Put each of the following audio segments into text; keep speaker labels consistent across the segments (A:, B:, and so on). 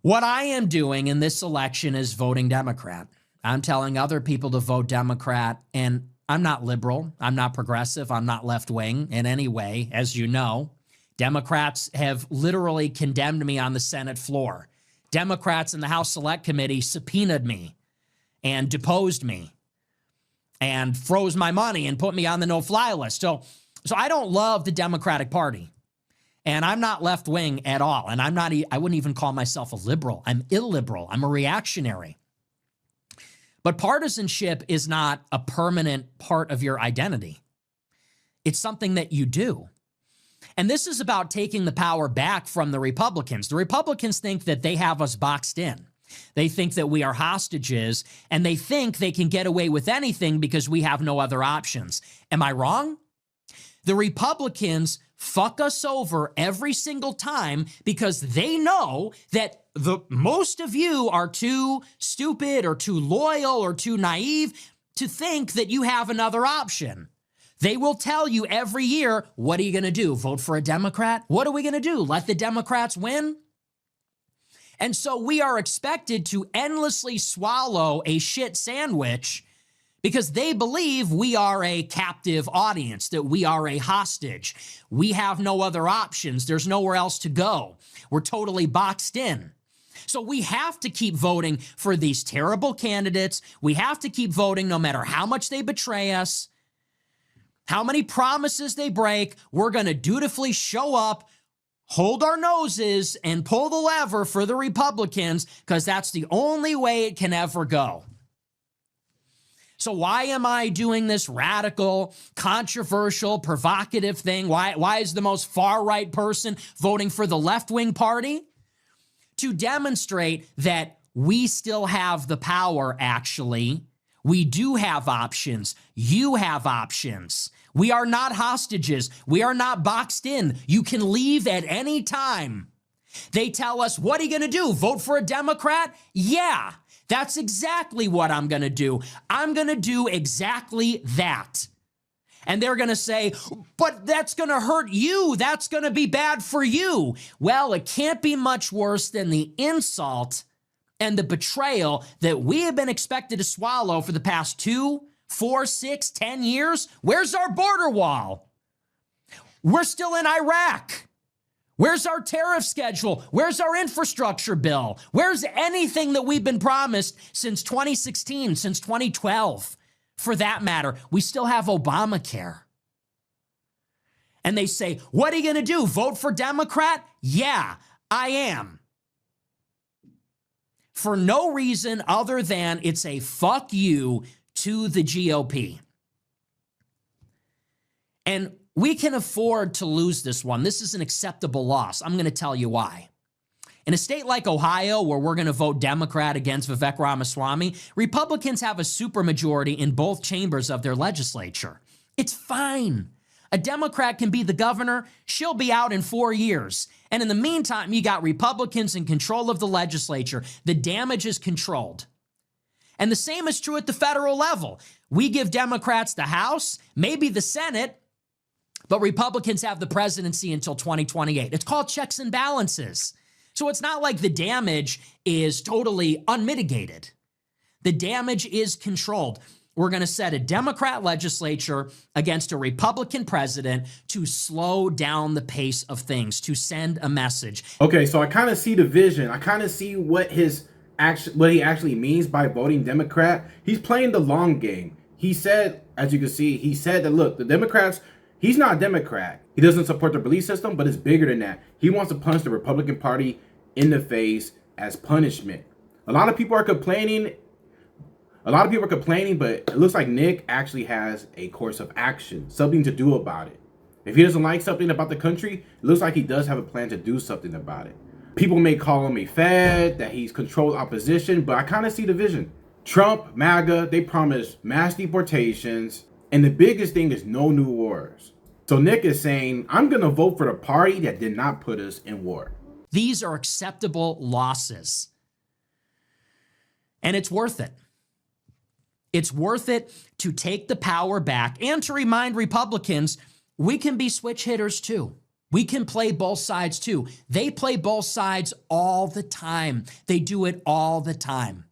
A: What I am doing in this election is voting Democrat. I'm telling other people to vote Democrat, and I'm not liberal. I'm not progressive. I'm not left-wing in any way, as you know. Democrats have literally condemned me on the Senate floor. Democrats in the House Select Committee subpoenaed me and deposed me and froze my money and put me on the no-fly list. So I don't love the Democratic Party. And I'm not left-wing at all. And I wouldn't even call myself a liberal. I'm illiberal. I'm a reactionary. But partisanship is not a permanent part of your identity. It's something that you do. And this is about taking the power back from the Republicans. The Republicans think that they have us boxed in. They think that we are hostages, and they think they can get away with anything because we have no other options. Am I wrong? The Republicans fuck us over every single time because they know that most of you are too stupid or too loyal or too naive to think that you have another option. They will tell you every year, what are you going to do? Vote for a Democrat? What are we going to do? Let the Democrats win? And so we are expected to endlessly swallow a shit sandwich because they believe we are a captive audience, that we are a hostage. We have no other options. There's nowhere else to go. We're totally boxed in. So we have to keep voting for these terrible candidates. We have to keep voting no matter how much they betray us, how many promises they break. We're going to dutifully show up, hold our noses, and pull the lever for the Republicans because that's the only way it can ever go. So why am I doing this radical, controversial, provocative thing? Why is the most far-right person voting for the left-wing party? To demonstrate that we still have the power, actually. We do have options. You have options. We are not hostages. We are not boxed in. You can leave at any time. They tell us, what are you going to do? Vote for a Democrat? Yeah. That's exactly what I'm going to do. I'm going to do exactly that. And they're going to say, but that's going to hurt you. That's going to be bad for you. Well, it can't be much worse than the insult and the betrayal that we have been expected to swallow for the past 2, 4, 6, 10 years. Where's our border wall? We're still in Iraq. Where's our tariff schedule? Where's our infrastructure bill? Where's anything that we've been promised since 2016, since 2012? For that matter, we still have Obamacare. And they say, what are you going to do? Vote for Democrat? Yeah, I am. For no reason other than it's a fuck you to the GOP. And we can afford to lose this one. This is an acceptable loss. I'm going to tell you why. In a state like Ohio, where we're going to vote Democrat against Vivek Ramaswamy, Republicans have a supermajority in both chambers of their legislature. It's fine. A Democrat can be the governor. She'll be out in 4 years. And in the meantime, you got Republicans in control of the legislature. The damage is controlled. And the same is true at the federal level. We give Democrats the House, maybe the Senate, but Republicans have the presidency until 2028. It's called checks and balances. So it's not like the damage is totally unmitigated. The damage is controlled. We're going to set a Democrat legislature against a Republican president to slow down the pace of things, to send a message.
B: Okay, so I kind of see the vision. I kind of see what he actually means by voting Democrat. He's playing the long game. He said, as you can see, he said that, look, the Democrats, he's not a Democrat. He doesn't support the belief system, but it's bigger than that. He wants to punch the Republican Party in the face as punishment. A lot of people are complaining, but it looks like Nick actually has a course of action, something to do about it. If he doesn't like something about the country, it looks like he does have a plan to do something about it. People may call him a fed, that he's controlled opposition, but I kind of see the vision. Trump, MAGA, they promise mass deportations, and the biggest thing is no new wars. So Nick is saying, I'm going to vote for the party that did not put us in war.
A: These are acceptable losses. And it's worth it. It's worth it to take the power back and to remind Republicans we can be switch hitters too. We can play both sides too. They play both sides all the time. They do it all the time.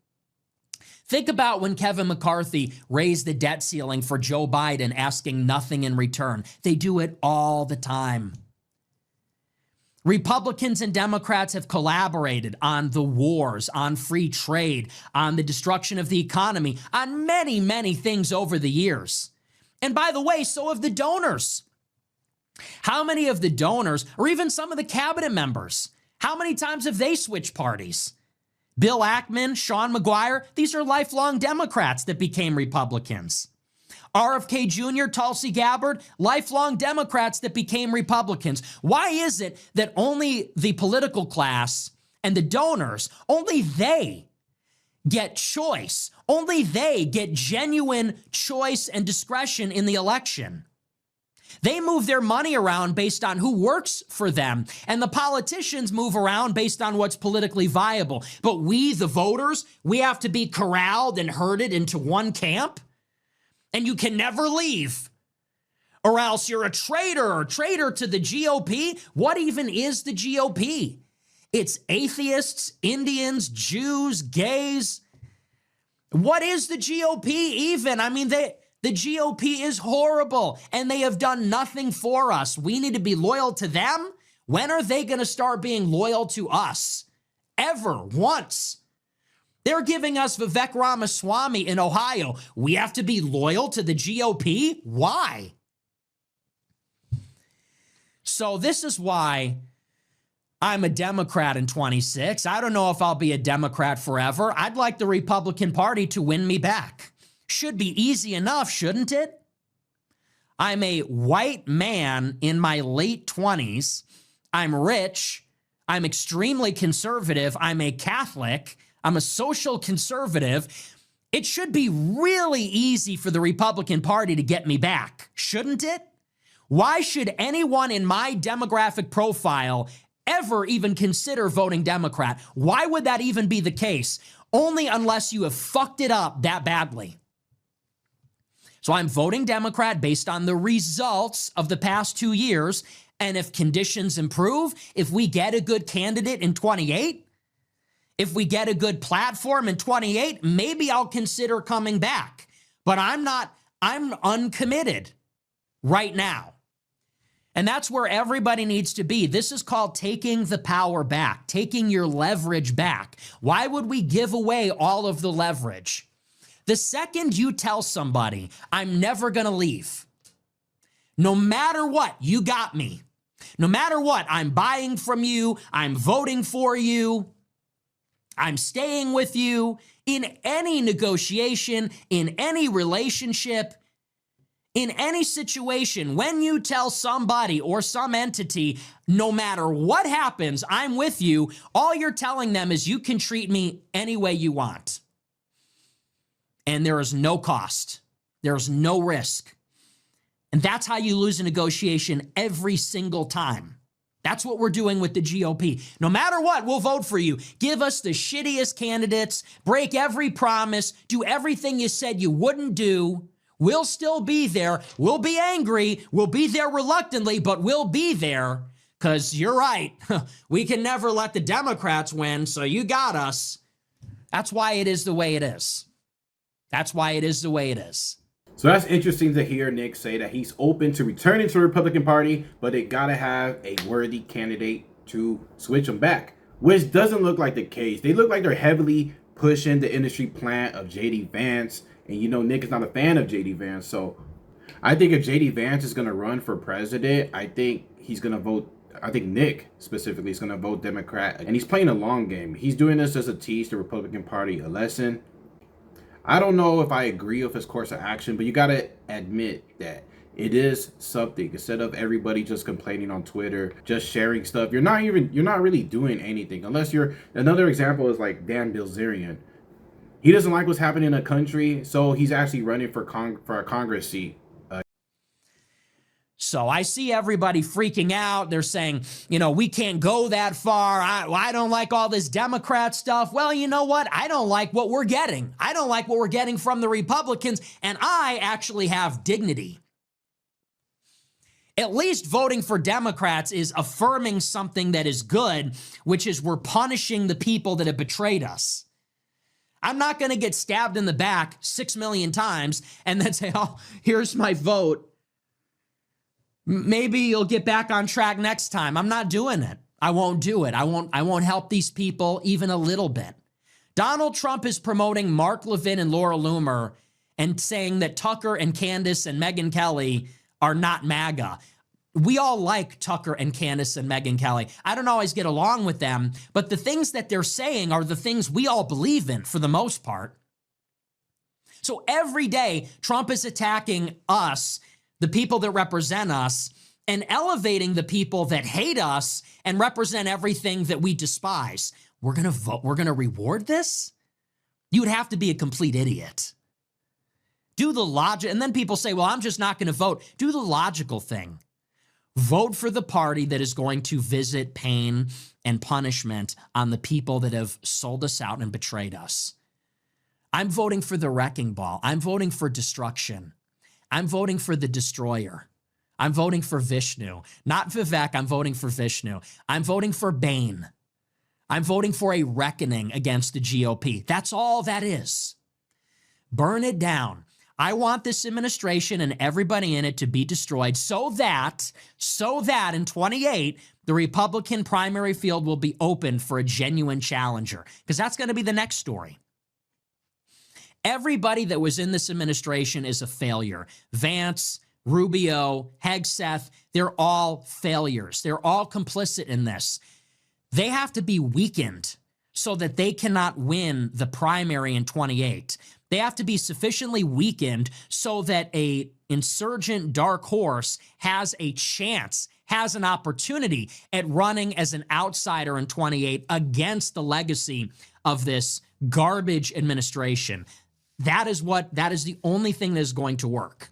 A: Think about when Kevin McCarthy raised the debt ceiling for Joe Biden, asking nothing in return. They do it all the time. Republicans and Democrats have collaborated on the wars, on free trade, on the destruction of the economy, on many, many things over the years. And by the way, so have the donors. How many of the donors, or even some of the cabinet members, how many times have they switched parties? Bill Ackman, Sean McGuire, these are lifelong Democrats that became Republicans. RFK Jr., Tulsi Gabbard, lifelong Democrats that became Republicans. Why is it that only the political class and the donors, only they get choice? Only they get genuine choice and discretion in the election. They move their money around based on who works for them, and the politicians move around based on what's politically viable. But we, the voters, we have to be corralled and herded into one camp, and you can never leave, or else you're a traitor to the GOP. What even is the GOP? It's atheists, Indians, Jews, gays. What is the GOP even? I mean, the GOP is horrible, and they have done nothing for us. We need to be loyal to them. When are they going to start being loyal to us? Ever, once. They're giving us Vivek Ramaswamy in Ohio. We have to be loyal to the GOP? Why? So this is why I'm a Democrat in 26. I don't know if I'll be a Democrat forever. I'd like the Republican Party to win me back. Should be easy enough, shouldn't it? I'm a white man in my late 20s. I'm rich. I'm extremely conservative. I'm a Catholic. I'm a social conservative. It should be really easy for the Republican Party to get me back, shouldn't it? Why should anyone in my demographic profile ever even consider voting Democrat? Why would that even be the case? Only unless you have fucked it up that badly. So I'm voting Democrat based on the results of the past 2 years. And if conditions improve, if we get a good candidate in 28, if we get a good platform in 28, maybe I'll consider coming back. But I'm uncommitted right now. And that's where everybody needs to be. This is called taking the power back, taking your leverage back. Why would we give away all of the leverage? The second you tell somebody, I'm never going to leave, no matter what, you got me. No matter what, I'm buying from you, I'm voting for you, I'm staying with you in any negotiation, in any relationship, in any situation. When you tell somebody or some entity, no matter what happens, I'm with you, all you're telling them is you can treat me any way you want. And there is no cost. There's no risk. And that's how you lose a negotiation every single time. That's what we're doing with the GOP. No matter what, we'll vote for you. Give us the shittiest candidates, break every promise, do everything you said you wouldn't do. We'll still be there. We'll be angry. We'll be there reluctantly, but we'll be there because you're right. We can never let the Democrats win, so you got us. That's why it is the way it is. That's why it is the way it is.
B: So that's interesting to hear Nick say that he's open to returning to the Republican Party, but they gotta have a worthy candidate to switch them back, which doesn't look like the case. They look like they're heavily pushing the industry plant of J.D. Vance, and you know Nick is not a fan of J.D. Vance, so I think if J.D. Vance is gonna run for president, I think he's gonna vote. I think Nick specifically is gonna vote Democrat, and he's playing a long game. He's doing this as a teach the Republican Party a lesson. I don't know if I agree with his course of action, but you got to admit that it is something. Instead of everybody just complaining on Twitter, just sharing stuff, you're not really doing anything. Unless another example is like Dan Bilzerian. He doesn't like what's happening in the country, so he's actually running for a Congress seat.
A: So I see everybody freaking out. They're saying, we can't go that far. I don't like all this Democrat stuff. Well, you know what? I don't like what we're getting. I don't like what we're getting from the Republicans, and I actually have dignity. At least voting for Democrats is affirming something that is good, which is we're punishing the people that have betrayed us. I'm not going to get stabbed in the back 6 million times and then say, oh, here's my vote. Maybe you'll get back on track next time. I'm not doing it. I won't do it. I won't help these people even a little bit. Donald Trump is promoting Mark Levin and Laura Loomer and saying that Tucker and Candace and Megyn Kelly are not MAGA. We all like Tucker and Candace and Megyn Kelly. I don't always get along with them, but the things that they're saying are the things we all believe in for the most part. So every day, Trump is attacking us, the people that represent us, and elevating the people that hate us and represent everything that we despise. We're going to vote. We're going to reward this? You would have to be a complete idiot. Do the logic. And then people say, well, I'm just not going to vote. Do the logical thing. Vote for the party that is going to visit pain and punishment on the people that have sold us out and betrayed us. I'm voting for the wrecking ball. I'm voting for destruction. I'm voting for the destroyer. I'm voting for Vishnu. Not Vivek, I'm voting for Vishnu. I'm voting for Bane. I'm voting for a reckoning against the GOP. That's all that is. Burn it down. I want this administration and everybody in it to be destroyed so that in 28, the Republican primary field will be open for a genuine challenger, because that's going to be the next story. Everybody that was in this administration is a failure. Vance, Rubio, Hegseth, they're all failures. They're all complicit in this. They have to be weakened so that they cannot win the primary in 28. They have to be sufficiently weakened so that a insurgent dark horse has a chance, has an opportunity at running as an outsider in 28 against the legacy of this garbage administration. That is the only thing that is going to work.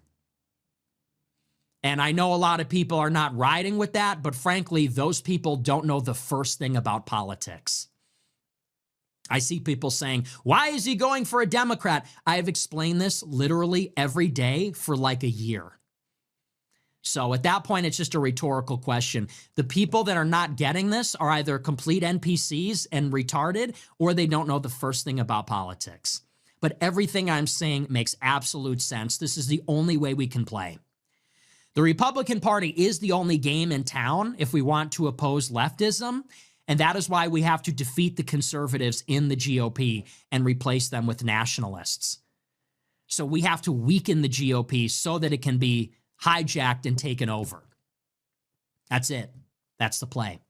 A: And I know a lot of people are not riding with that, but frankly, those people don't know the first thing about politics. I see people saying, why is he going for a Democrat? I have explained this literally every day for like a year. So at that point, it's just a rhetorical question. The people that are not getting this are either complete NPCs and retarded, or they don't know the first thing about politics. But everything I'm saying makes absolute sense. This is the only way we can play. The Republican Party is the only game in town if we want to oppose leftism, and that is why we have to defeat the conservatives in the GOP and replace them with nationalists. So we have to weaken the GOP so that it can be hijacked and taken over. That's it. That's the play.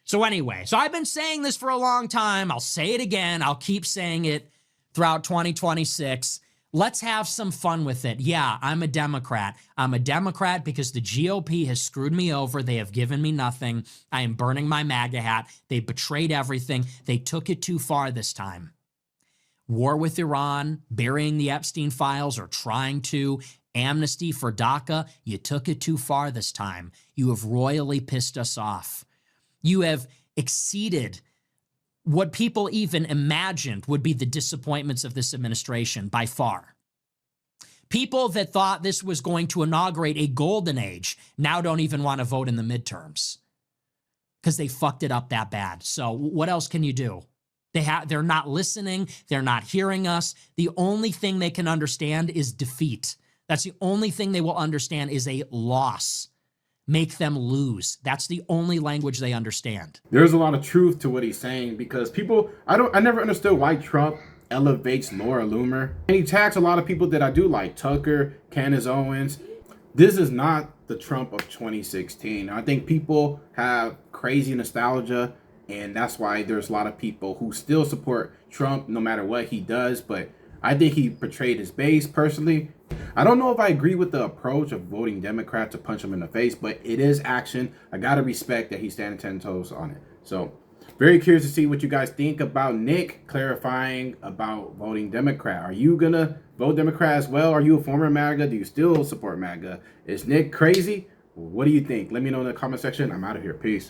A: So anyway, I've been saying this for a long time. I'll say it again. I'll keep saying it throughout 2026. Let's have some fun with it. Yeah, I'm a Democrat. I'm a Democrat because the GOP has screwed me over. They have given me nothing. I am burning my MAGA hat. They betrayed everything. They took it too far this time. War with Iran, burying the Epstein files or trying to, amnesty for DACA. You took it too far this time. You have royally pissed us off. You have exceeded what people even imagined would be the disappointments of this administration by far. People that thought this was going to inaugurate a golden age now don't even want to vote in the midterms because they fucked it up that bad. So what else can you do? They're not listening. They're not hearing us. The only thing they can understand is defeat. That's the only thing they will understand is a loss. Make them lose. That's the only language they understand.
B: There's a lot of truth to what he's saying, because people, I never understood why Trump elevates Laura Loomer. And he attacks a lot of people that I do like, Tucker, Candace Owens. This is not the Trump of 2016. I think people have crazy nostalgia, and that's why there's a lot of people who still support Trump no matter what he does. But I think he betrayed his base personally. I don't know if I agree with the approach of voting Democrat to punch him in the face, but it is action. I got to respect that he's standing 10 toes on it. So very curious to see what you guys think about Nick clarifying about voting Democrat. Are you going to vote Democrat as well? Are you a former MAGA? Do you still support MAGA? Is Nick crazy? What do you think? Let me know in the comment section. I'm out of here. Peace.